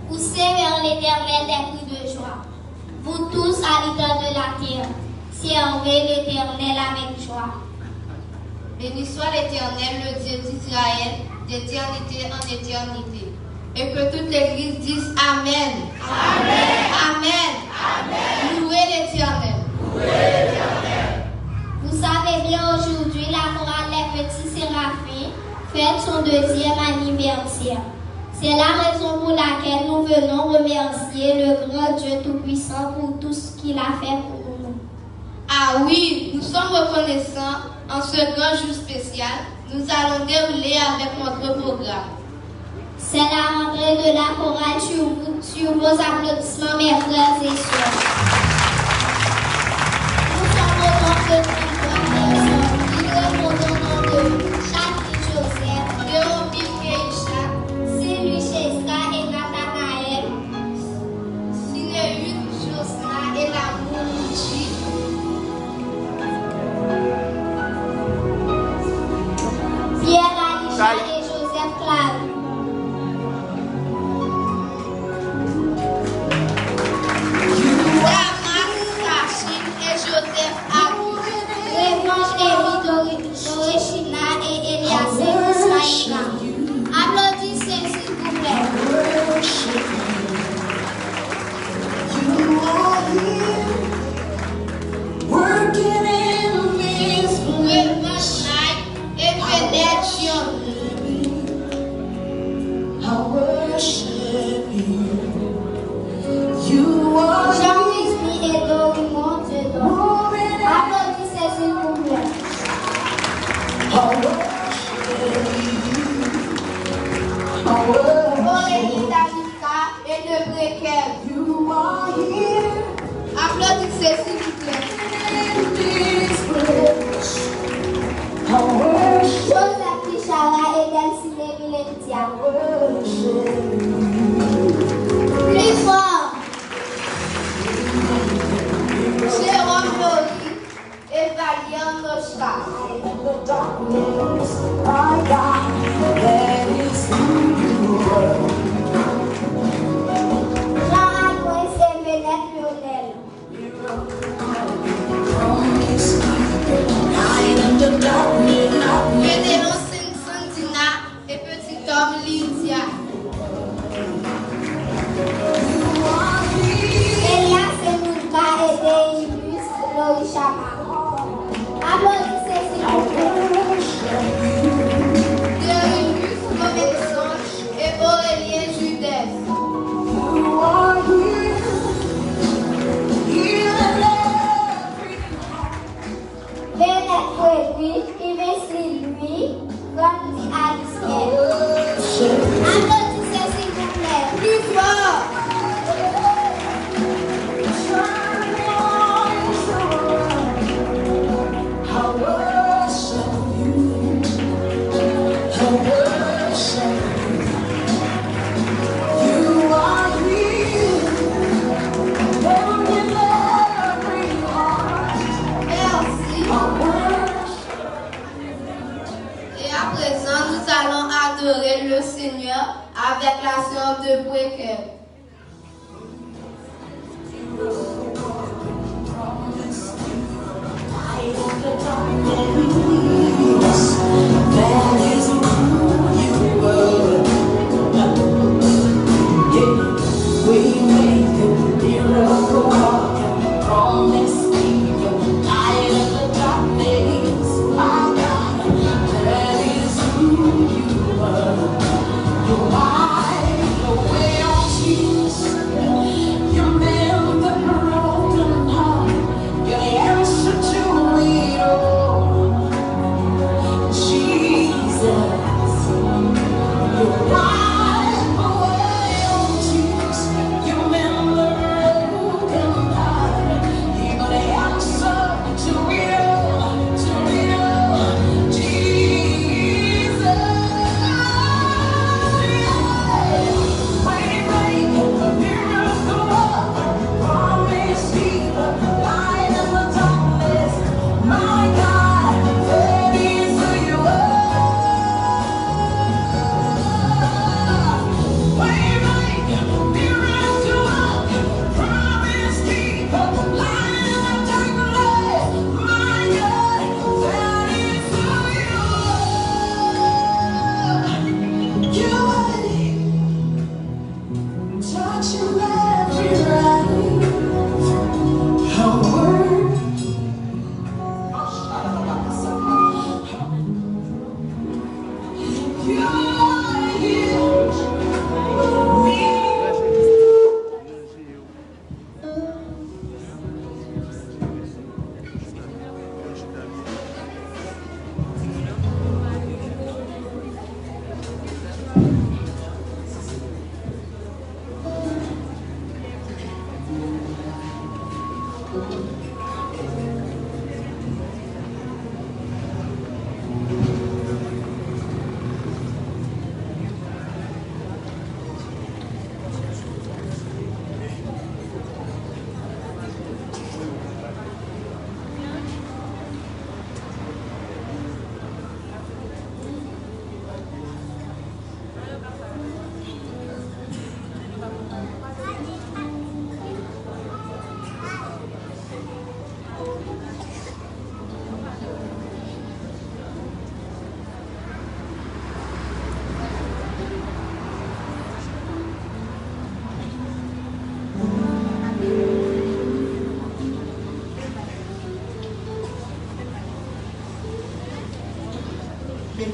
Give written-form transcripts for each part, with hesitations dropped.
Poussez vers l'Éternel des cris de joie. Vous tous, habitants de la terre, servez l'Éternel avec joie. Béni soit l'Éternel, le Dieu d'Israël, d'éternité en éternité. Et que toute l'Église dise Amen. Amen. Amen. Amen. Louez l'Éternel. Louez l'Éternel. Vous savez bien, aujourd'hui, la chorale des petits séraphins fête son 2e anniversaire. C'est la raison pour laquelle nous venons remercier le grand Dieu Tout-Puissant pour tout ce qu'il a fait pour nous. Ah oui, nous sommes reconnaissants. En ce grand jour spécial, nous allons dérouler avec notre programme. C'est la rentrée de la chorale sur vos applaudissements, mes frères et sœurs. Nous sommes contents de vous voir de Jacques Joseph, Léopold Keisha, Sylvie Chesca et Nathanaël, Sinéut Josna et l'amour Mouchi, Pierre Alisha et Joseph Clave. Applaudissez s'il vous plaît. Jean-Christ et Dory Monte. Applaudissez s'il vous plaît. Aurélie Danica et de Bréquel. Applaudissez s'il vous plaît. Joseph Pichara et Delcine Milentia. Plus fort. Jérôme Lori et Valiant Nochka. Jean-Antoine et Ménette Lionel. Gédéon Sandina et petit homme Lydia. Elias et Moulka et Deibus Lorichama. Applaudissez s'il vous plaît. Déribus Comexange et Aurélien Judès. Bennett Frédéric, Yves Louis, Bondye Alice. Applaudissez s'il vous plaît. Plus fort. Nous allons adorer le Seigneur avec la sœur de Bréquel.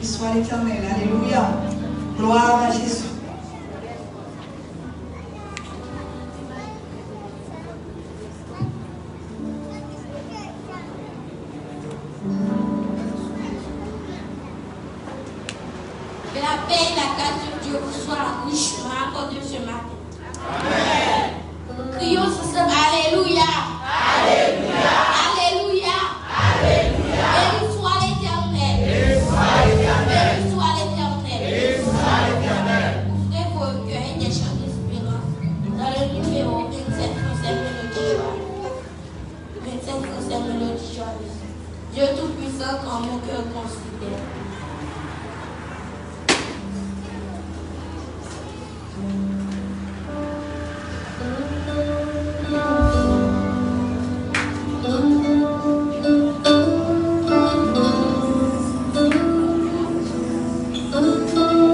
Béni soit l'Éternel. Alléluia. Gloire à Jésus. Que la paix et la grâce de Dieu vous soient richement accordées ce matin. Amen. Crions ensemble. Alléluia. Alléluia. Alléluia. Alléluia. Béni soit l'Éternel. Béni soit l'Éternel. Béni soit l'Éternel. Béni soit l'Éternel. Ouvrez vos cœurs et des chants d'espérance dans le numéro 27 français Mélodie Joyeuse. 27 français Mélodie Joyeuse. Dieu Tout-Puissant, quand mon cœur considère. Le ciel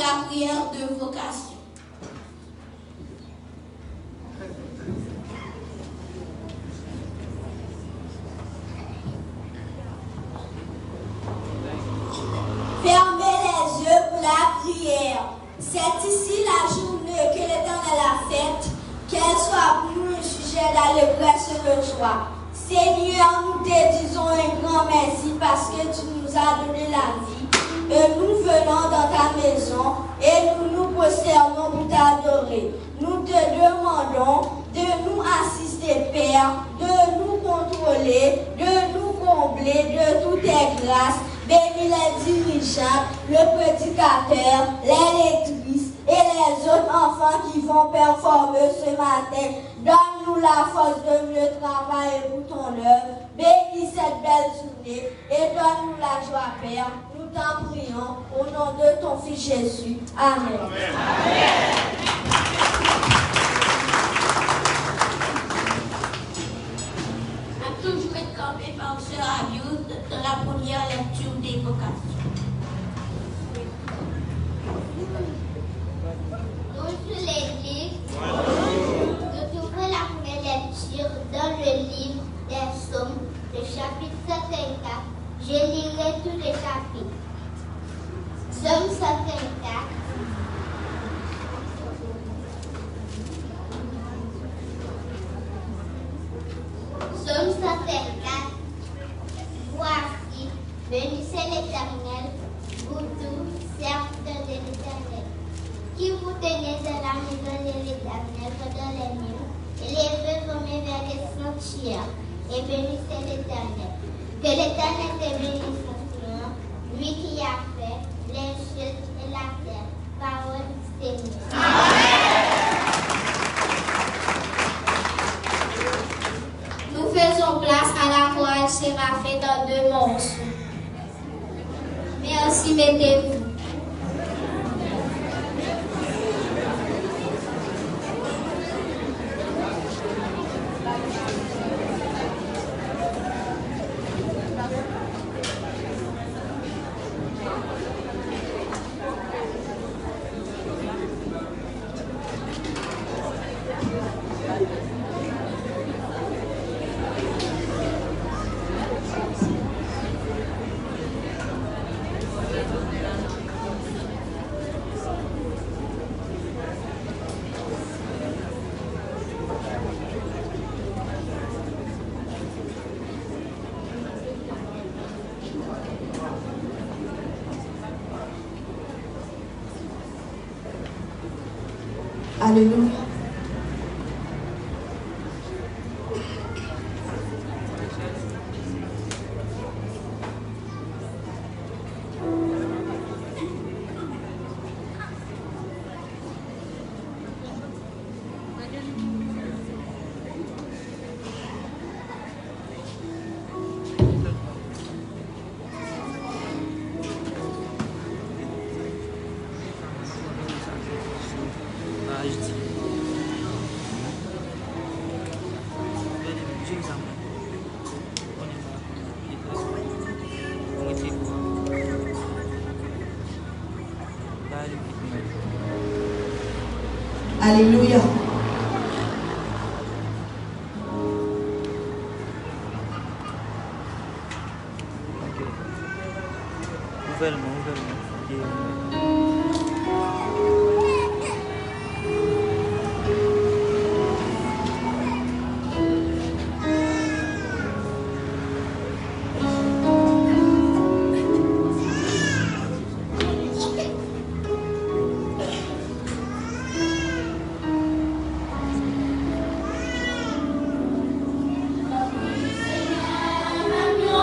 la prière de vocation. Fermez les yeux pour la prière. C'est ici la journée que l'Éternel a faite, qu'elle soit pour nous un sujet d'allégresse et de joie. Seigneur, nous te disons un grand merci parce que tu nous as donné la vie. Et nous venons dans ta maison et nous nous prosternons pour t'adorer. Nous te demandons de nous assister, Père, de nous contrôler, de nous combler de toutes tes grâces. Bénis les dirigeants, le prédicateur, les lectrices et les autres enfants qui vont performer ce matin. Donne-nous la force de mieux travailler pour ton œuvre. Bénis cette belle journée et donne-nous la joie, Père. Nous t'en prions au nom de ton Fils Jésus. Amen. Amen. A toujours été campé par Sœur Ayoud dans la première lecture des vocations. Bonjour l'Église. Nous trouvons la première lecture dans le livre des Psaumes, le chapitre 134. Je lirai tous les chapitres. Psaume 134. Psaume 134. Voici, bénissez l'Éternel, vous tous, serviteurs de l'Éternel, qui vous tenez dans la maison de l'Éternel pendant les nuits, et levez vos mains vers les sanctuaires, et bénissez l'Éternel. Que l'Éternel te bénisse maintenant, lui qui a fait les cieux et la terre. Parole du Seigneur. Nous faisons place à la chorale séraphin dans 2 morceaux. Merci, mettez-vous. Alléluia. Alléluia. Maintenant,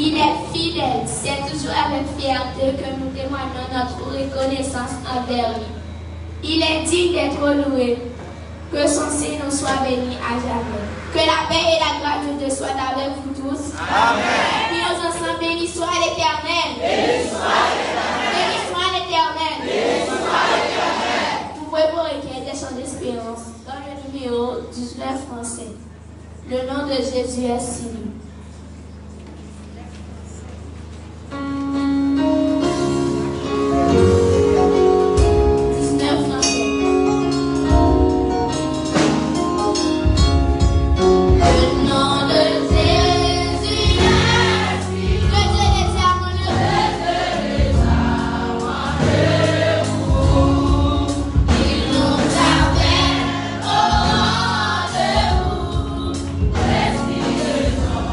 Il est fidèle. C'est toujours avec fierté que nous témoignons notre reconnaissance envers lui. Il est digne d'être loué. Que son Seigneur soit béni à jamais. Que la paix et la grâce de Dieu soient avec vous tous. Amen. Puis ensemble, béni soit l'Éternel. Béni soit l'Éternel. Béni soit l'Éternel. Béni soit l'Éternel. Vous pouvez vous recueillir des chants d'espérance dans le numéro 19 français. Le nom de Jésus est signé. Respirez-en.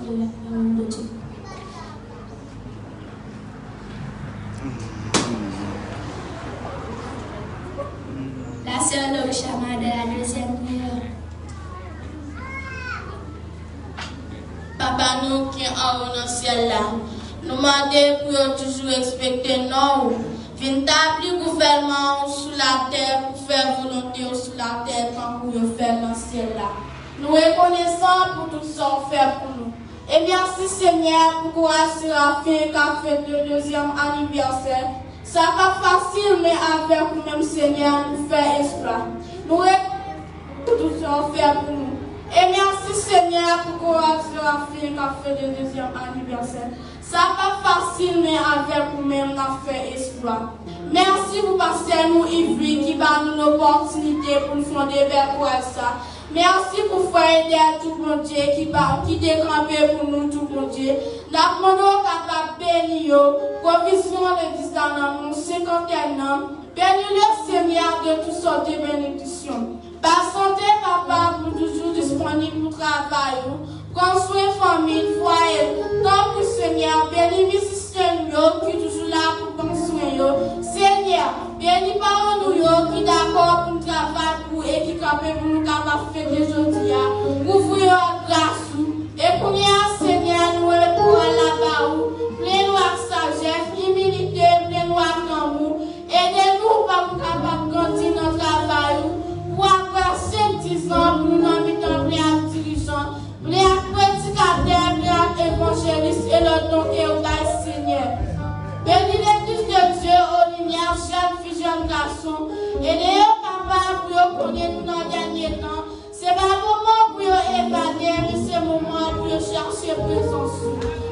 de la parole de Dieu. La sœur Louchama de la deuxième prière. Papa nous qui en haut dans le ciel là, nous demandons pour toujours respecter nous. Venez le gouvernement sous la terre pour faire volonté sous la terre quand pour faire dans le ciel là. Nous reconnaissons pour tout ça qu'on fait pour nous. Et merci Seigneur pour courage séraphin qui a fait le deuxième anniversaire. Ça pas facile mais avec nous-mêmes Seigneur nous faire espoir. Nous reconnaissons pour tout ça qu'on fait pour nous. Et merci Seigneur pour courage séraphin qui a fait le deuxième anniversaire. Ça pas facile mais avec nous-mêmes nous avons fait espoir. Merci pour passer nous Ivry qui va nous l'opportunité pour nous fonder vers quoi ça. Merci pour frère et tout bon Dieu qui déclampé pour nous tout bon Dieu. Nous demandons capable bénir provision l'église dans mon 51 ans. Bénis le Seigneur de toutes sortes de bénédictions. Par santé papa pour toujours disponible pour travail. Construire famille, foyer, tant pour Seigneur, bénis musiciens qui toujours là pour prendre soin. Seigneur, bénis parents nous qui d'accord pour nous travailler pour et qui capable pour nous capables faire des aujourd'hui. Ouvrir grâce et pour nous Seigneur, nous pour là-bas, plein-nous avec sagesse, humilité, plein-nous avec amour. Aidez-nous pour nous capables de continuer notre travail. Pour avoir 5-10 ans, pour nous mettre en place dirigeant. Les prédicateurs, les évangélistes et le don que vous avez Seigneur. Bénis l'église de Dieu, holiness, jeunes filles, jeunes garçons. Aidez-nous, papa, pour connaître nous dans le dernier temps. Ce n'est pas un moment pour évader, mais c'est un moment pour chercher présence.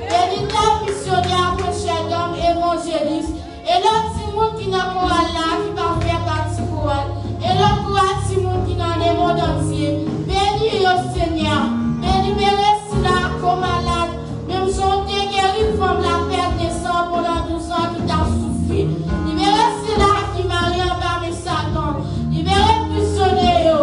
Bénis les missionnaires, prochains hommes, évangélistes. Et le petit monde qui n'a pas là, qui va faire partie chorale. Et le petit monde qui n'a pas le monde entier. Bénis le Seigneur. Libérer cela comme malade, même si on t'a guéri comme la perte de sang pendant 12 ans qui t'a souffert. Libérer cela qui marie en bas de Satan. Libérer prisonniers,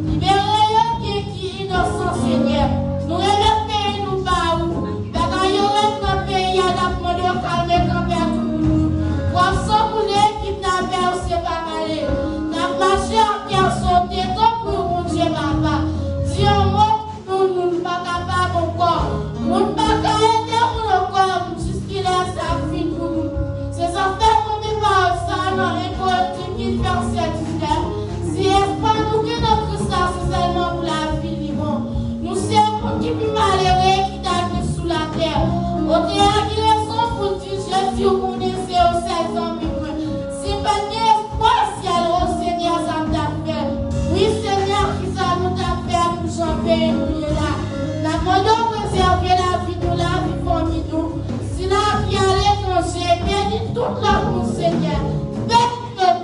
libérer qui est innocent, Seigneur. Nous remettons nous par où. Parce qu'il y aurait un pays à la demandé au calme quand tout le monde. Poisson pour les kidnappeurs, c'est pas mal. N'a pas marché en pierre sauté comme pour mon Dieu, papa. Dieu, moi. Nous ne pas capables encore. Nous ne pas capables encore jusqu'il est sa vie pour nous. Ces affaires qu'on dit par ça dans l'école qui fait cette histoire. Si espoir nous que notre Christ c'est seulement pour la vie libre. Nous sommes pour qui plus malheureux qui t'a sous la terre. Au théâtre qui raison pour dire Jésus qu'on essaie aux 16 ans. Si pas d'espoir ciel au Seigneur ça t'a fait. Oui Seigneur qui ça nous t'a fait pour chanter nous là. La demandons préserver la vie de la vie formidable. Si la vie à l'étranger, bénis toute la pour Seigneur.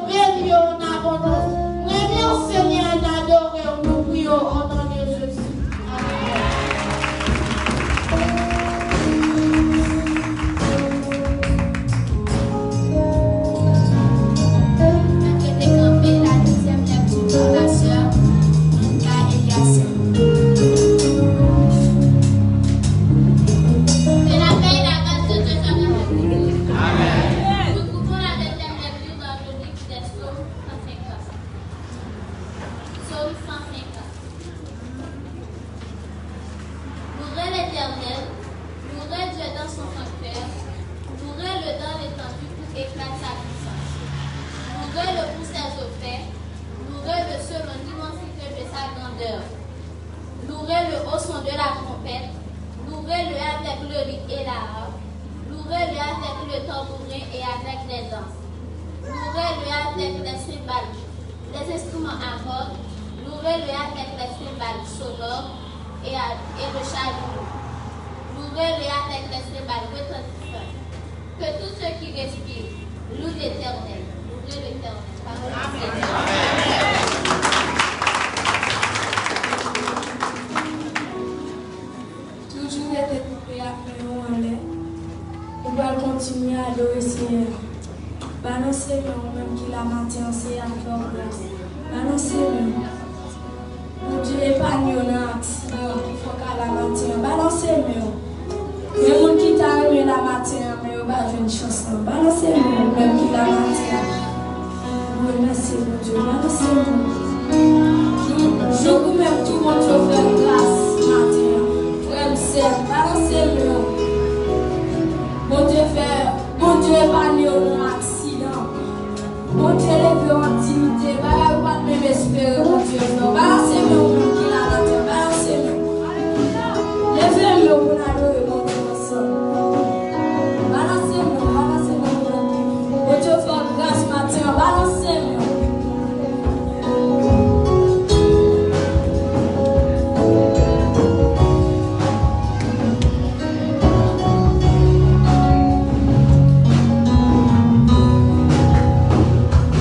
Bénis en abondance. Réveillons Seigneur d'adorer, nous prions au nom de Jésus. Après décamper la deuxième lecture de la sœur Bondye. C'est la paix et la grâce de Dieu dans notre vie. Amen. Nous trouvons la deuxième lecture dans le livre des Psaumes 150. Psaume 150. Louez l'Éternel, louez Dieu dans son sanctuaire, louez-le dans l'étendue où éclate sa puissance. Louez-le pour ses effets, louez-le selon l'immensité de sa grandeur. Louez-le au son de la trompette, louez-le avec le luth et la harpe, louez-le avec le tambourin et avec les danses. Louez-le avec les cymbales, les instruments à cordes, louez-le avec les cymbales sonores et le chalumeau. Louez-le avec les cymbales retentissantes. Que tous ceux qui respirent louent l'Éternel. Louez l'Éternel. Parole du Seigneur. Toujours été coupé après nous en l'air. On va continuer à adorer le Seigneur. Balancez-le même qu'il a matin, c'est à faire place. Balancez-le. Mon Dieu, épargne-nous dans l'accident qu'il faut qu'à la matin. Balancez-le. Les gens qui t'arrivent la matin, mais ils n'ont pas une chance. Balancez-moi, même qui la matin. Merci mon Dieu, balancez-moi. Je vous même tout mon Dieu faire grâce matin. Frère, c'est balancez-moi. Mon Dieu fait, mon Dieu épargne un accident. Mon Dieu levé en intimité. Balancez-moi, pas même espérer mon Dieu. Balancez-moi, même qui la matin. Balancez-moi. Levez-moi pour adorer mon Dieu ensemble. Balancez-moi, balancez-moi. Mon Dieu fait grâce matin. Balancez-moi.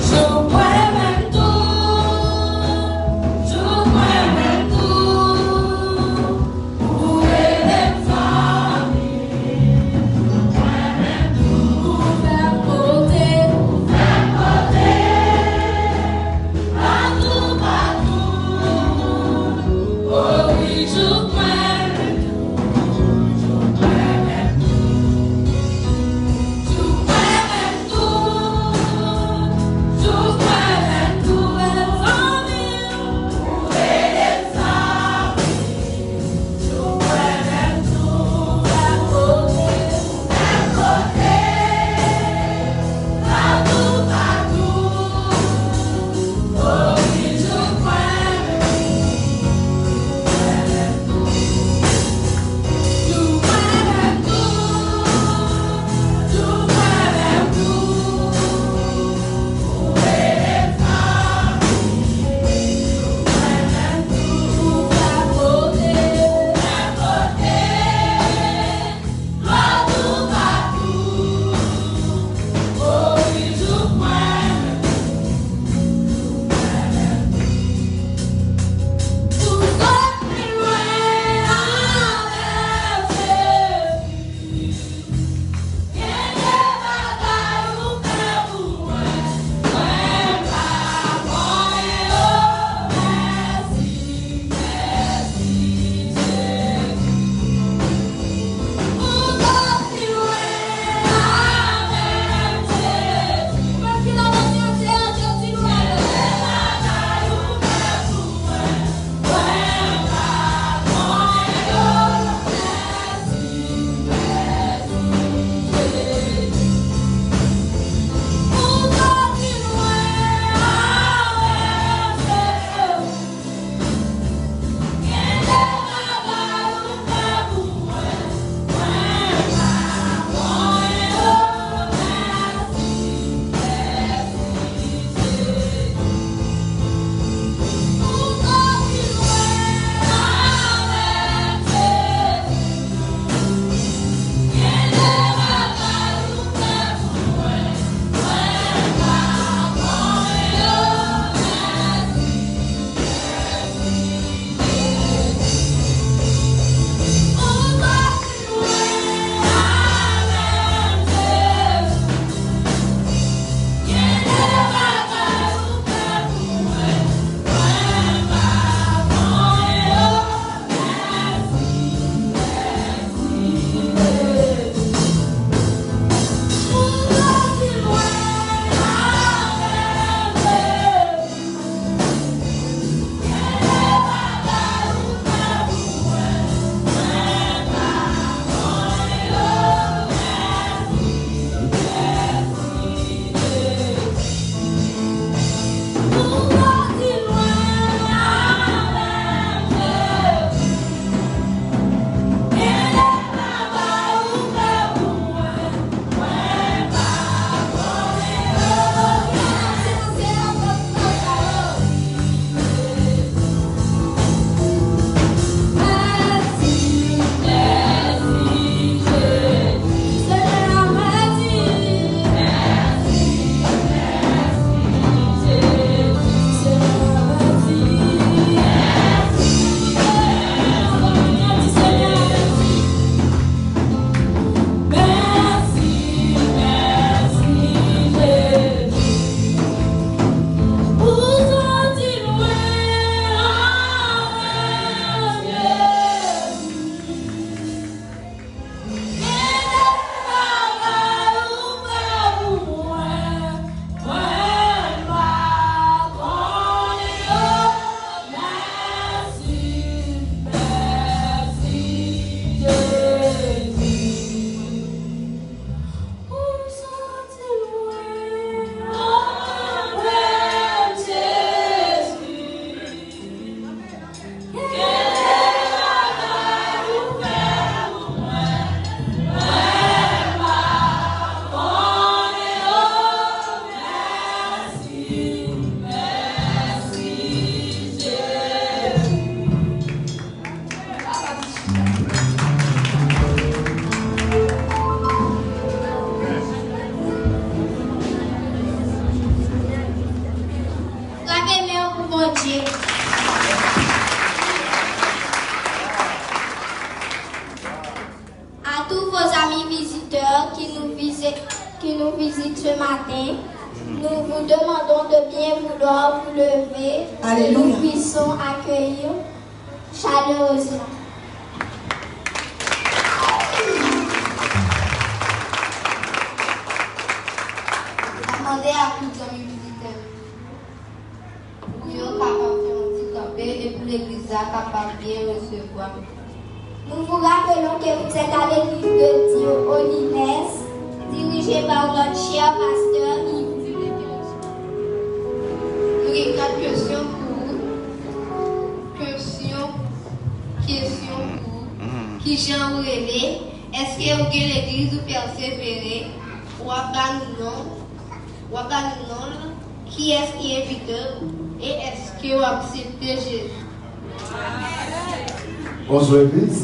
Je vois même tout. pasteur qui nous visite ce matin, nous vous demandons de bien vouloir vous lever et nous puissions accueillir chaleureusement. Demandez à tous les amis visiteurs pour qu'ils soient capables de faire un petit campé et pour l'église capable de bien recevoir. Nous vous rappelons que vous êtes à l'église de Dieu, holiness, dirigée par notre cher pasteur Yves. Nous avons 4 questions pour vous. Question pour vous. Qui j'en rêvé? Est-ce que vous avez l'église ou persévérer? Ou à non? Qui est-ce qui est invité? Et est-ce que vous acceptez Jésus? Bonjour Église.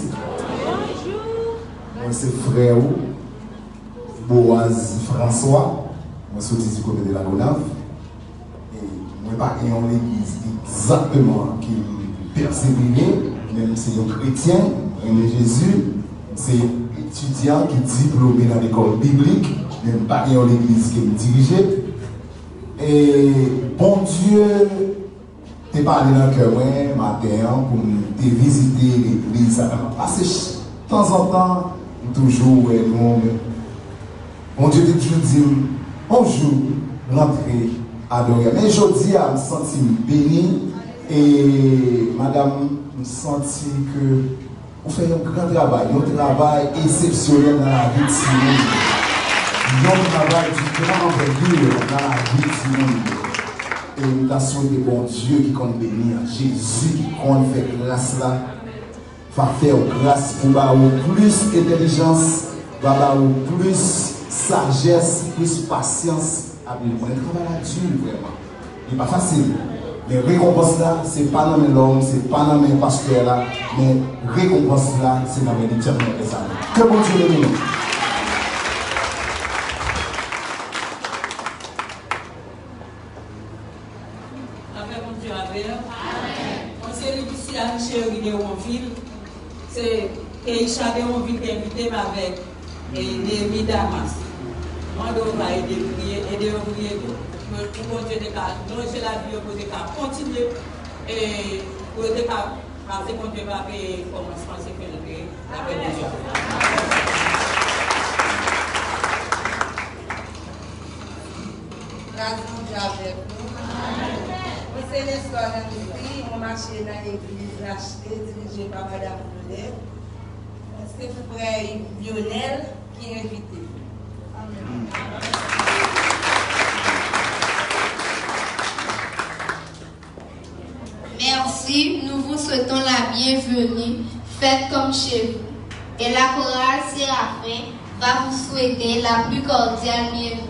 Moi c'est frère Boaz François. Moi je suis du côté de la Gonave. Et moi pas en l'église exactement qui me persévère, même si c'est un chrétien, mais Jésus, c'est étudiant qui est diplômé dans l'école biblique, même pas en l'église qui me dirigeait. Et bon Dieu, t'es parlé dans le cœur matin pour te visiter l'église. Parce que de temps en temps, toujours, mon Dieu te toujours dit bonjour, rentrez, adorer. Mais aujourd'hui, je me sens béni et madame, je me sens que vous faites un grand travail exceptionnel dans la vie de Simon. Un travail du grand envergure dans la vie de Simon. Et nous avons souhaité bon Dieu qui compte bénir, Jésus qui compte faire grâce là, va faire grâce pour avoir plus d'intelligence, va avoir plus sagesse, plus patience. On travaille là-dessus vraiment. Il n'est pas facile. Mais récompense là, ce n'est pas dans l'homme, ce n'est pas dans mes pasteurs là, mais récompense là, c'est dans mes l'éternel des âmes. Que bon Dieu le bénisse. C'est Keisha de Onville qui est invité avec Némi Damas. Moi, je vais aider à prier pour continuer à loger la vie, pour continuer et pour continuer à faire commencement sécurité avec Dieu. Grâce à Dieu avec nous. C'est l'histoire d'un prix, on marchait dans l'église rachetée, dirigée par Madame Bondye. C'est frère Lionel qui est invité. Amen. Merci, nous vous souhaitons la bienvenue. Faites comme chez vous. Et la chorale séraphin va vous souhaiter la plus cordiale bienvenue.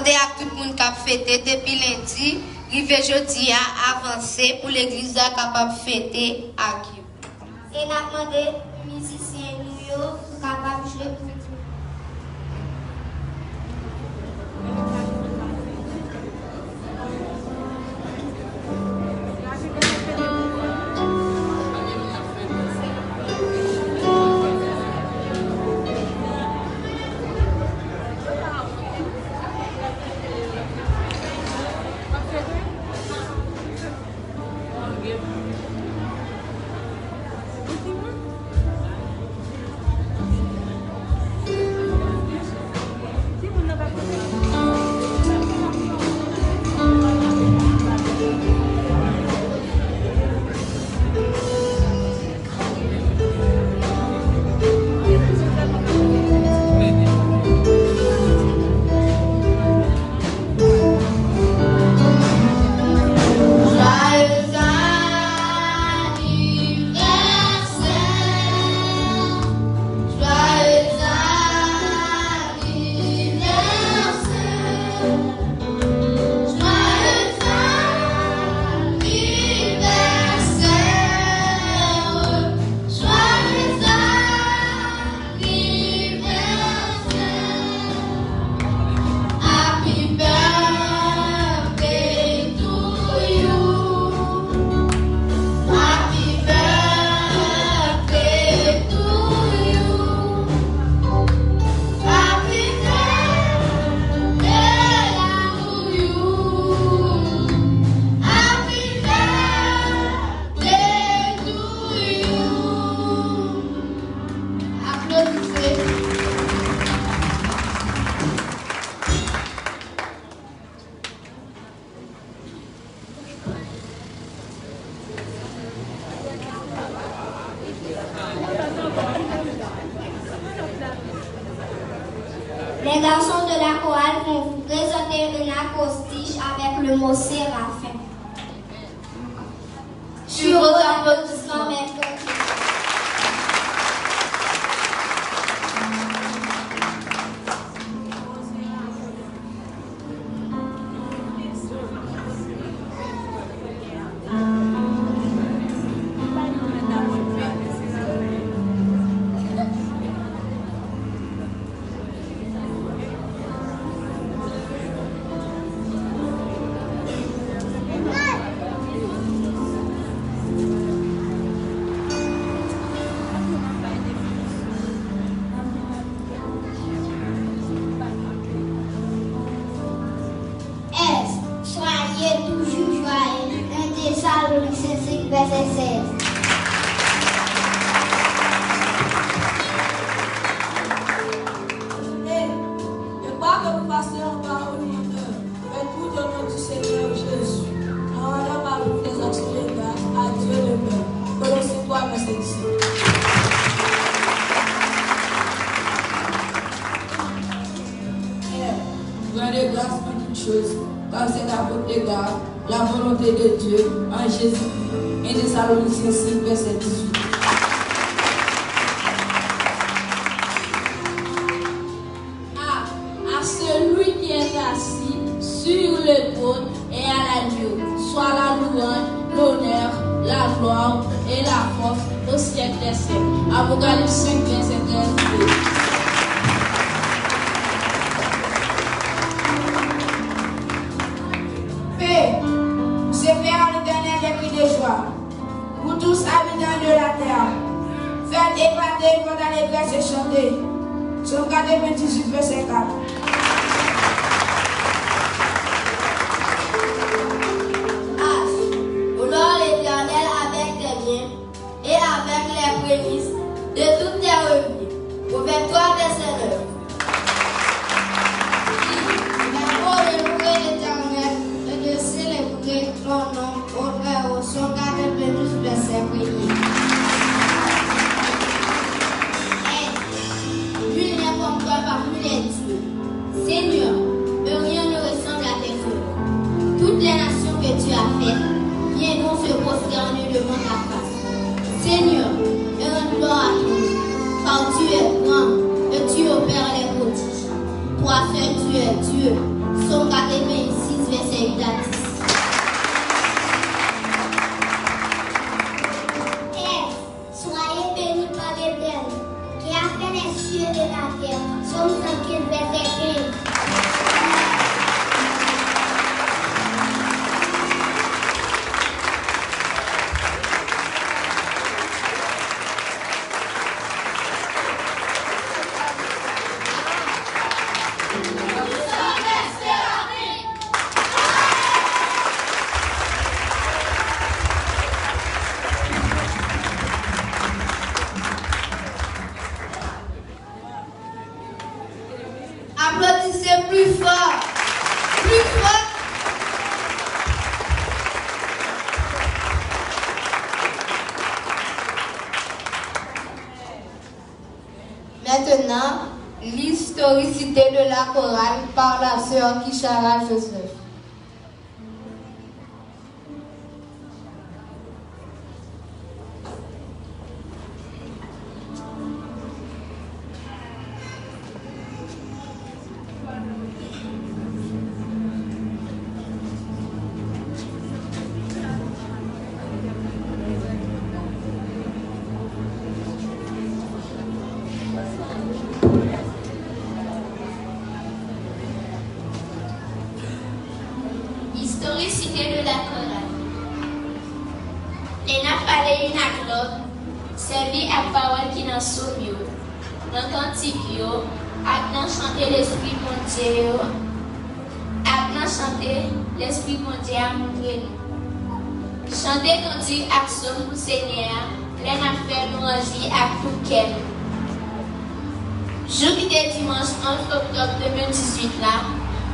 demandé à tout le monde qui a fêté depuis lundi, rive jeudi à avancer pour l'église capable de fêter à qui. Et nous avons demandé aux musiciens nous capables de jouer pour nous. Les garçons de la chorale vont vous présenter un acrostiche avec le mot séraphin. Sur vos applaudissements, mes frères. Verset 16. Et pas que vous passez en parole menteur, mais tout au nom du Seigneur Jésus, en rendant par vous des actions de grâce à Dieu le Père. Colossiens 3, verset 17. Rendez grâce pour toutes choses, car c'est à votre égard la volonté de Dieu en Jésus. Et des Thessaloniciens 5, verset 18. À celui qui est assis sur le trône et à l'agneau, soit la louange, l'honneur, la gloire et la force au siècle des siècles. Apocalypse 5, verset 32. Vous tous habitants de la terre, faites éclater votre allégresse et chantez. Psaume 98, verset 4. Honore l'Éternel avec tes biens et avec les prémices de toutes tes revenus. Proverbe 3, verset 9. Il faut louer l'Éternel et de célébrer ton nom au Très-Haut. Psaume 92, verset 1. Nul n'est comme toi parmi les dieux. Plus fort. Maintenant, l'historicité de la chorale par la sœur Kishara Joseph. Historicité de la chorale. Les n'a parlé une aclode, servi à parole qui n'en somme, dans cantique, à chanter l'esprit Bondye, à chanter l'esprit Bondye à montrer nous. Chanter cantique à somme pour Seigneur, les n'a fait louange à tout quel. Jour qui était dimanche 11 octobre 2018 là,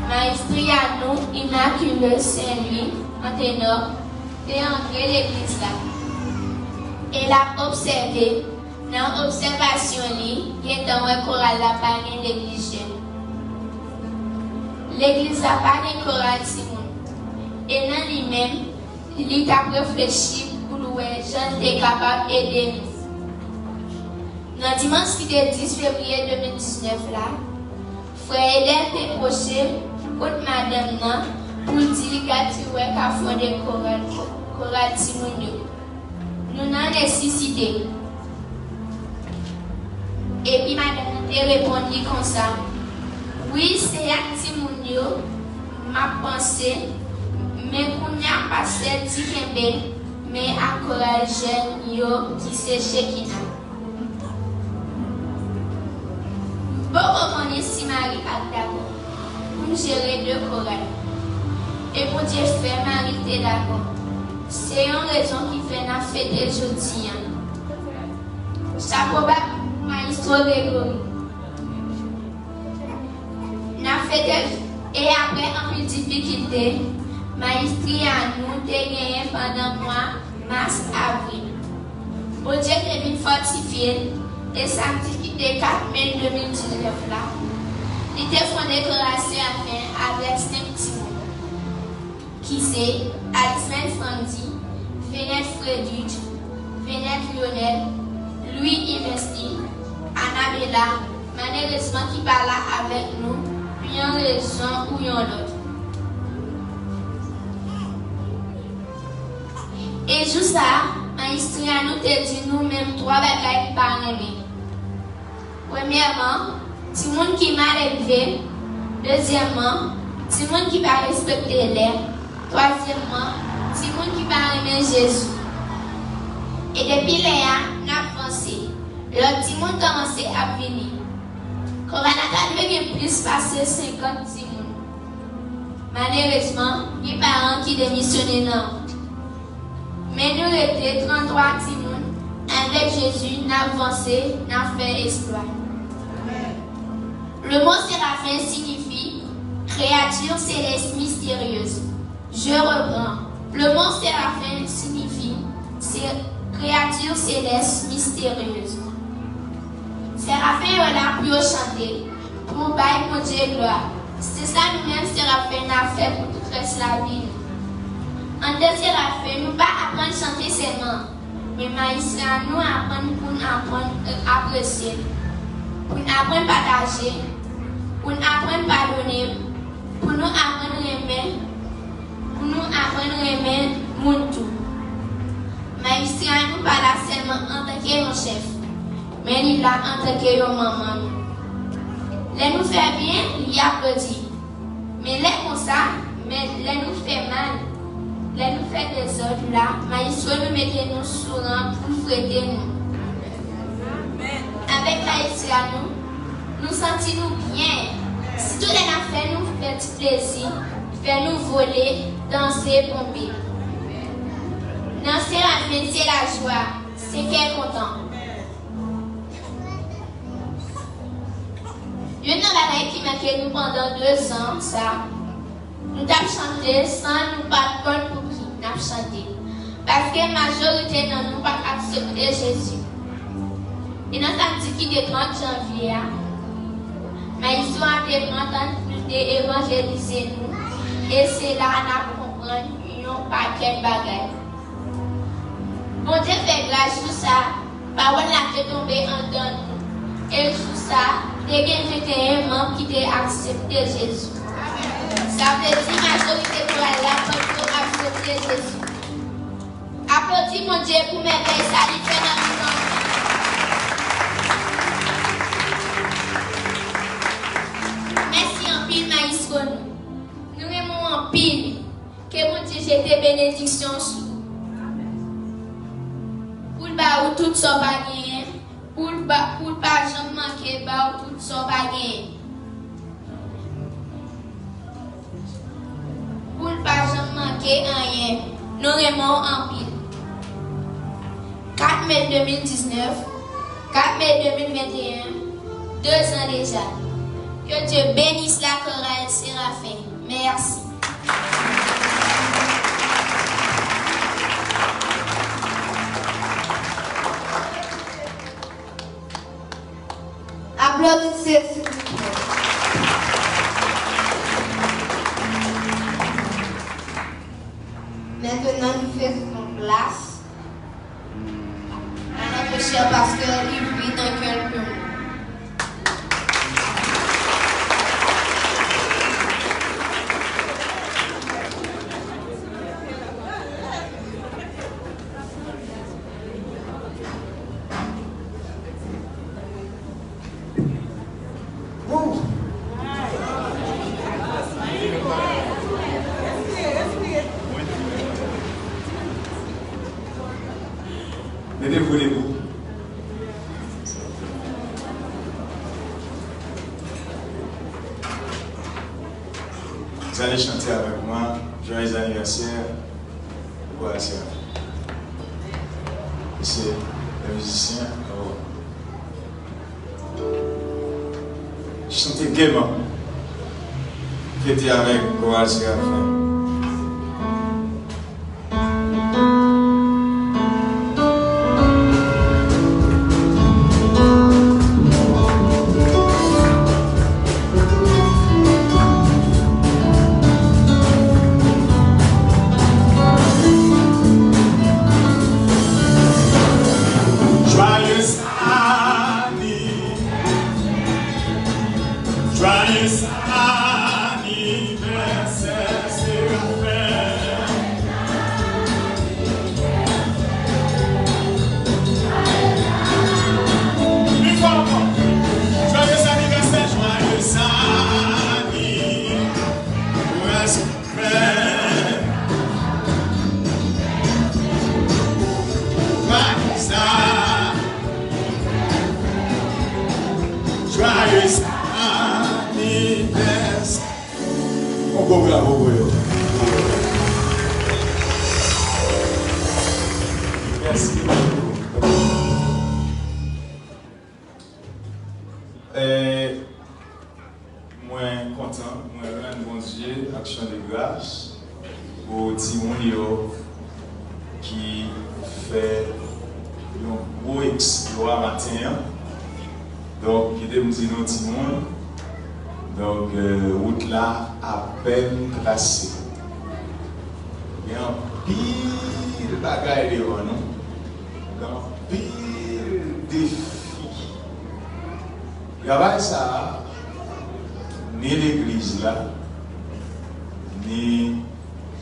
Maestriano Immaculée Saint-Louis, en ténor, est entré l'église là. Elle a observé, dans l'observation, il y a un chorale là par l'église. L'église là par un chorale Simon. Et dans lui-même, il a réfléchi pour le gens étaient capables d'aider nous. Dans dimanche qui était 10 février 2019 là, frère Hélène est proché contre madame nan pour dire qu'à fond de chorale Timounio. Nous n'en nécessité. Et puis madame a répondu comme ça. Oui, c'est à Timounio, ma pensée, mais qu'on n'y a pas cette Dikembe, mais à chorale jeune yo qui c'est Shekina. Beaucoup connaissent si Marie a d'accord pour gérer deux chorales. Et pour Dieu fait Marie t'es d'accord. C'est une raison qui fait la fête aujourd'hui. Ça probable ma histoire Grégory. La fête et après en plus difficulté, ma histoire à nous t'es gagné pendant mois mars avril. Pour Dieu t'es bien fortifié. Et samedi qui était 4 mai 2019 là, il était fondé que la séraphin avec 5 petits mots. Qui c'est Alisman Fandi, Vénette Frédéric, Vénette Lionel, Louis Investi, Annabella, malheureusement qui parle avec nous, puis en raison ou en l'autre. Et juste ça, ma histoire nous te dit nous-mêmes 3 bagailles par aimer. Premièrement, si le monde qui m'a élevé. Deuxièmement, si le monde qui va respecter l'air. Troisièmement, si le monde qui va aimer Jésus. Et depuis là, on a avancé. Le petit monde commençait à venir. Quand on a devenu plus passé 50 petits monde. Malheureusement, les parents qui démissionnaient non. Mais nous étions 33 petits monde. Avec Jésus, nous avons avancé, nous avons fait exploit. Le mot séraphin signifie créature céleste mystérieuse. Je reprends. Le mot séraphin signifie créature céleste mystérieuse. Séraphin est là pour chanter, pour bailler mon Dieu gloire. C'est ça nous-mêmes, séraphin, n'a fait pour tout reste la vie. En deux séraphin, nous ne pas apprendre à chanter seulement, mais nous apprendre pour nous apprendre à apprécier, pour nous apprendre à partager, pour nous apprendre à pardonner, pour nous apprendre à aimer, pour nous apprendre à aimer mon tout. Mais ici, nous ne parlons pas seulement en tant que chef, mais nous là en tant que maman. Les nous fait bien, il y a applaudit. Mais les comme ça, mais les nous fait mal. Les nous fait des autres là, mais il faut nous mettre nous sur un pour fêter nous. Avec la histoire, nous sentons bien. Si tout les affaires nous fait du plaisir, fait nous voler, danser, bomber. Danser la fête, c'est la joie, c'est qu'elle est content. Une bagaille qui m'a fait nous pendant 2 ans, ça. chanter sans nous pas de pour qui nous chanter. Parce que la majorité de nous pas accepter Jésus. Et nous avons dit qu'il est 30 janvier. Mais ils sont en train d'évangéliser nous. Et c'est là qu'on comprend un paquet de bagages. Bon Dieu fait grâce sur ça. Parole là qui est tombée en dedans nous. Et sur ça, j'étais un membre qui a accepté Jésus. Ça veut dire que la majorité de la pour accepter Jésus. Applaudis mon Dieu pour m'aider, ça lui fait dans le nom. Merci en pile, maïs pour nous. Nous aimons en pile que mon Dieu jette bénédiction sur nous. Pour le bas où tout soit pas gagné, pour le pas jamais manquer, bas où tout soit pas gagné. Pour le pas jamais manquer rien, nous aimons en pile. 4 mai 2019, 4 mai 2021, 2 ans déjà. Que Dieu bénisse la chorale séraphin. Merci. Applaudissez s'il vous plaît. Maintenant, nous faisons place à notre cher pasteur, il vit dans quelques mots. Mettez-vous debout. Vous allez chanter avec moi. Joyeux anniversaire. Voilà, c'est le musicien. Chantez gaiement. Fêtez avec chorale séraphin. Merci. Moi content, moi rendre bon Dieu, action de grâce au Timonio qui fait un beau exploit matin. Donc, il me dit non Timon. Donc, route là à peine tracée. Il y a un pile de bagaille devant nous. Un pile de défis. Il y a ça, ni l'église là, ni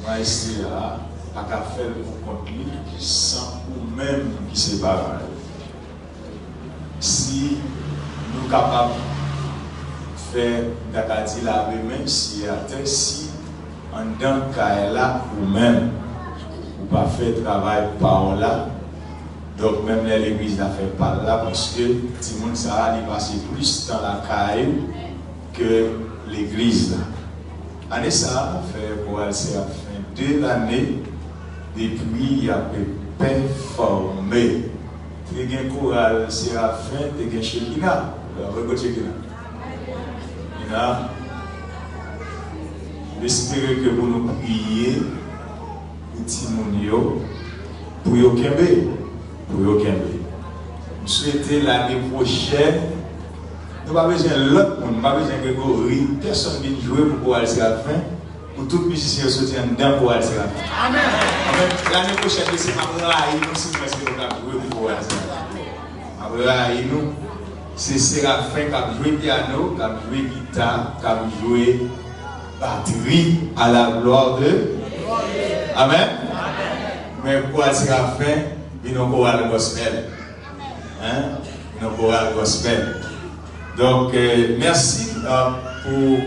maïsté là, pas qu'à faire pour compte sans ou même qui se barre. Si nous sommes capables de faire d'Akati la même si à terre, si en dedans là ou même ou pas faire travail par là, donc même l'église n'a fait pas là parce que tout le monde ça a passé plus dans la caille que l'église là. Année ça fait pour aller à la fin de l'année depuis il y a performé. Tu as un chorale séraphin, tu as un Shekina. Regarde Shekina. j'espère que vous nous priez pour Timonio, pour Yokembe, Je souhaite l'année prochaine, nous n'avons pas besoin de l'autre monde, nous n'avons pas besoin de Grégory, personne ne vient jouer pour pouvoir aller à la fin, pour tout musicien sortir dedans pour aller à la fin. Amen. L'année prochaine, c'est Abraham, nous si nous jouer pour pouvoir aller à la fin. Abraham, c'est séraphin qui a joué piano, qui a joué guitare, qui a joué batterie à la gloire de Dieu. Amen. Mais pour aller à la fin, il nous faut le gospel. Nous faut le gospel. Donc, merci pour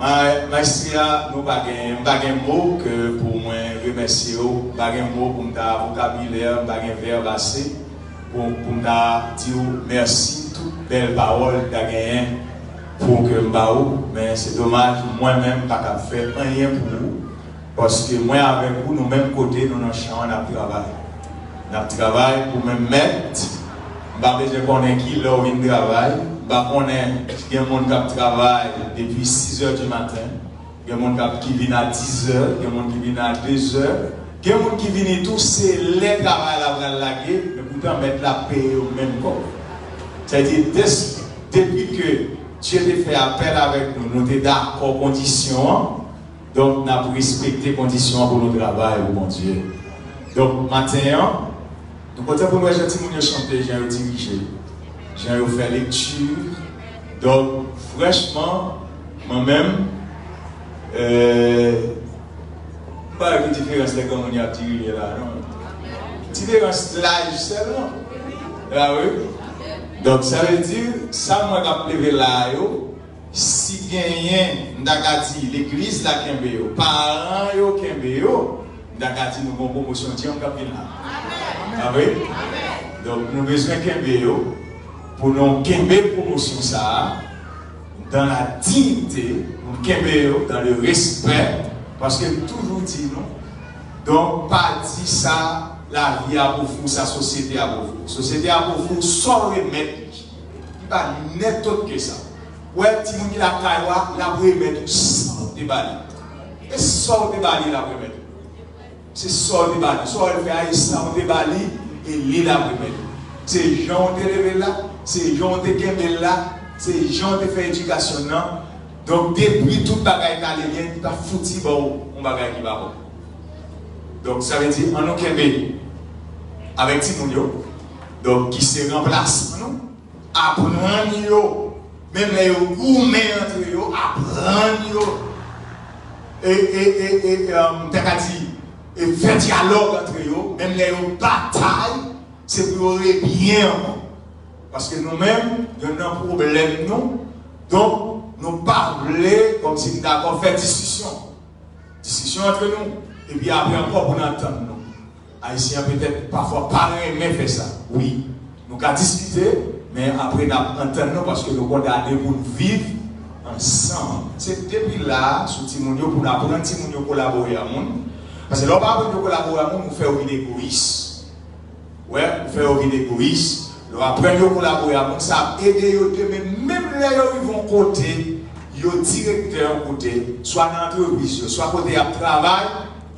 maestria. Nous n'avons pas de mots que pour moi remercier, pas de mots pour mon vocabulaire, pas de verbe assez pour me dire merci, toute belle parole gagné pour que je mais c'est dommage, moi-même, je n'ai pas fait rien pour vous, parce que moi, avec vous, nous, même côté, nous, dans le champ, on a travaillé. On a travaillé pour me mettre, je connais qui là où il travaille, je connais qu'il y a des gens qui travaillent depuis 6 h du matin, il y a des gens qui viennent à 10 h, il y a des gens qui viennent à 2 h, il y a des gens qui viennent tous, c'est les travail à la guerre, mais pourtant mettre la paix au même corps. C'est-à-dire, depuis que Dieu a fait appel avec nous, nous sommes d'accord conditions, donc nous avons respecté les conditions pour notre travail, mon Dieu. Donc, maintenant, nous comptons pour nous, j'ai chanté, j'ai dirigé, j'ai fait lecture. Donc, franchement, moi-même, pas de différence de comment on a dirigé là, non? Différence l'âge seulement. Ah oui? Donc, ça veut dire, ça, moi, je vais là, si gagnent, l'église, la Kembe, parents, Kembe, Ndakati nous avons promotion de là. Ah oui? Donc nous avons besoin de Kembe pour nous Kembe promotion ça dans la dignité, nous Kembe dans le respect, parce que toujours dit non. Donc pas dit ça, la vie a pour vous, sa société a pour vous. La société a pour vous, sans remettre, pas net autre que ça. Ouais, si vous dites la caïwa, la remettre sans déballer. Et sans déballer la remettre. C'est ça le débat. Soit elle fait Aïssa, on débat et l'île a remis. C'est gens qui ont élevé là, c'est gens qui ont été là, c'est gens qui ont fait éducation là. Donc depuis tout bagaille calérien, il va foutu on bagaille qui va bon. Donc ça veut dire, en nous Kembe, avec Timounio, donc qui se remplace nous, apprendre yo, même les gourmets entre eux, apprendre yo, et faire dialogue entre eux, même les batailles, c'est pour eux bien. Parce que nous-mêmes, nous avons un problème, nous. Donc, nous parlons comme si nous avons fait discussion. Discussion entre nous. Et puis après encore, pour nous entendre. Haïtiens peut-être parfois pas aimer faire ça. Oui, nous avons discuté, mais après nous entendons parce que nous condamnons pour nous vivre ensemble. C'est depuis là, sur Timonio, pour nous apprendre Timonio collaborer à nous. Parce que l'on va collaborer à nous, nous faisons une égoïste. Ouais, nous faisons une égoïste. L'on apprend à collaborer à nous, ça aide même là ils vont côté, ils directeur côté, soit dans l'entreprise, soit côté à travail,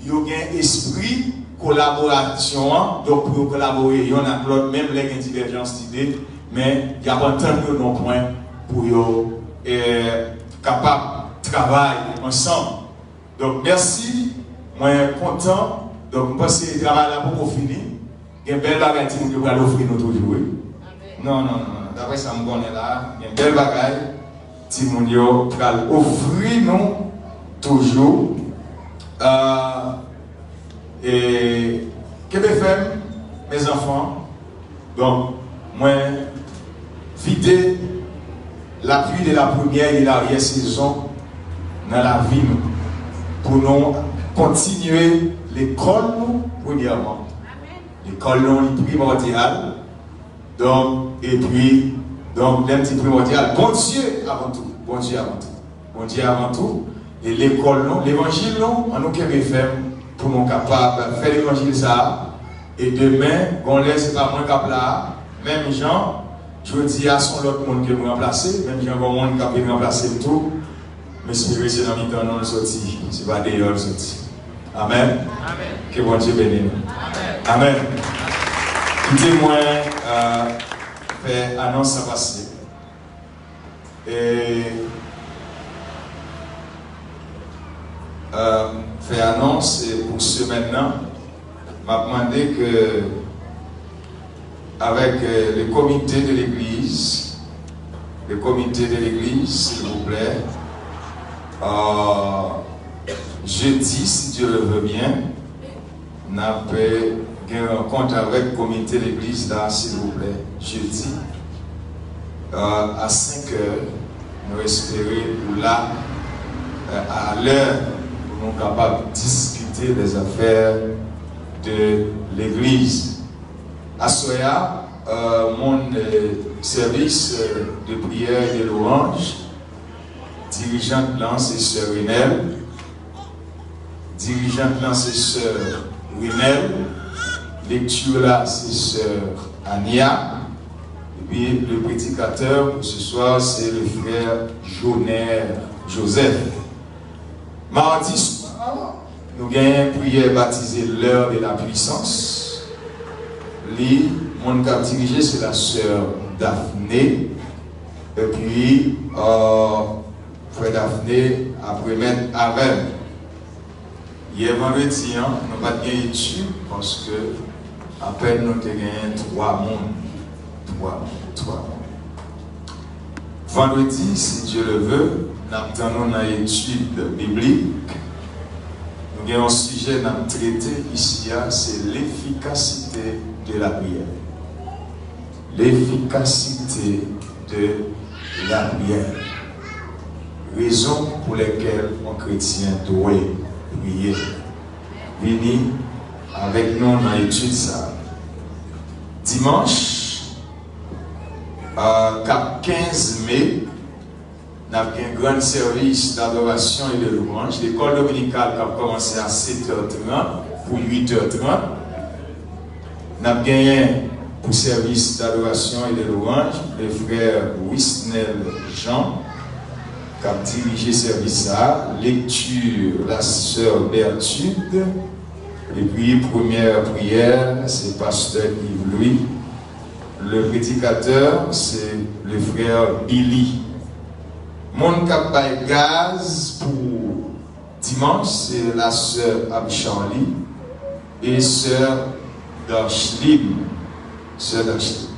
ils ont un esprit collaboration, donc pour collaborer, il y en a l'autre, même les divergences d'idées, mais il y a pas tant de non point pour être capable de travailler ensemble. Donc merci. Moi, je suis content. Donc, je pense que le travail là pour finir. Il y a une belle bagaille qui nous va l'offrir nous toujours. Non. D'après ça, je connais là. Il y a une belle bagaille qui nous va offrir nous toujours. Et que je fais, mes enfants? Donc, moi, vider l'appui de la première et l'arrière-saison dans la vie pour nous. Continuer l'école, premièrement. L'école est primordiale. Donc, et puis, donc, l'un petit primordial. Bon Dieu avant tout. Bon Dieu avant tout. Bon Dieu avant tout. Et l'école, l'évangile, on nous qu'est faire pour nous capables de faire l'évangile ça. Et demain, on laisse pas moins cap là. Même gens, je dis à son autre monde qui me remplacer. Même gens, monde qui peut me remplacer tout. J'espère c'est dans le temps nous sorti, c'est pas d'ailleurs sorti. Amen. Que bon Dieu bénisse. Amen. Écoutez-moi, faire annonce à passer. Et faire annonce pour ce maintenant, m'a demandé que avec le comité de l'Église, s'il vous plaît, jeudi, si Dieu le veut bien, nous avons une rencontre avec le comité de l'Église là, s'il vous plaît, jeudi, à 5 heures, nous espérons là, à l'heure où nous sommes capables de discuter des affaires de l'Église. À Soya, mon service de prière et de louange, dirigeante là, c'est Sœur Rinel. Dirigeante là, c'est Sœur Rinel. Lecture là, c'est Sœur Ania. Et puis le prédicateur pour ce soir, c'est le frère Joseph. Mardi soir, nous gagnons une prière baptisée l'heure de la puissance. Mon cap dirigé, c'est la Sœur Daphné. Et puis, frère Daphné, après mettre avec. Hier vendredi, nous n'avons pas de étude parce que, à peine nous avons gagné 3 mondes. Vendredi, si Dieu le veut, nous attendons une étude biblique. Nous avons un sujet à traiter ici, c'est l'efficacité de la prière. L'efficacité de la prière. Raison pour laquelle un chrétien doit prier. Venez avec nous dans l'étude ça. Dimanche, 15 mai, nous avons un grand service d'adoration et de louange. L'école dominicale qui a commencé à 7h30 pour 8h30. Nous avons gagné pour service d'adoration et de louange le frère Wisnel Jean qui a dirigé ce service là. Lecture, la sœur Berthude. Et puis, première prière, c'est pasteur Yves Louis. Le prédicateur, c'est le frère Billy. Mon cap gaz pour dimanche, c'est la sœur Abcharlie et sœur Darchlim. Sœur Darchlim.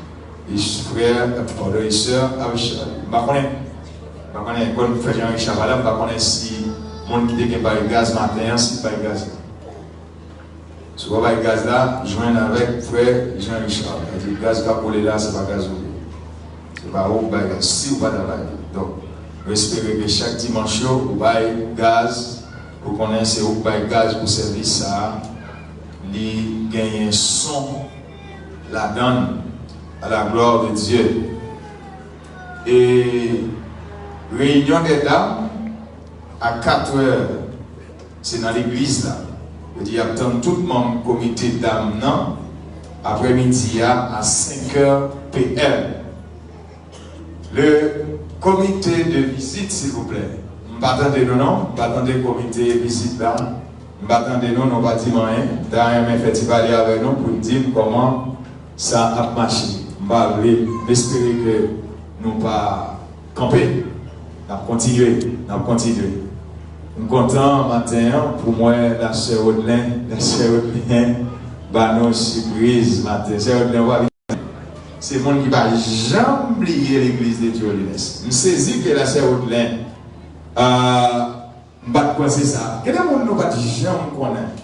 Et frère, pardon, et sœur Abcharlie. Je connais, quand je fais Jean-Richard Madame, je connais si mon qui dit qu'il n'y a pas de gaz matin, si pas de gaz. Si vous n'avez pas de gaz là, joindre avec frère Jean-Richard. Le gaz qui a collé là, ce n'est pas gaz oublié. Ce n'est pas où, si vous n'avez pas de gaz. Donc, j'espère que chaque dimanche, vous avez gaz, vous connaissez où vous avez gaz pour servir ça, il gagne un son, la donne à la gloire de Dieu. Et réunion des dames à 4 heures, c'est dans l'église là. Il y a tout le monde comité dames non, après-midi à 5h PM. Le comité de visite, s'il vous plaît. M'attendez nous non, m'attendez le comité de visite là. M'attendez nous, non pas dire rien. D'ailleurs, fait parler avec nous pour dire comment ça a marché. J'espère que nous pas camper. Nous continuer. Je suis content matin pour moi, la sœur Audelin, bah nos surprises matin. Sœur Audelin, c'est le monde qui ne va jamais oublier l'église de Dieu holiness. Je saisis que la sœur Audelin, je ne sais pas ça. Quel est le monde qui ne va jamais connaître?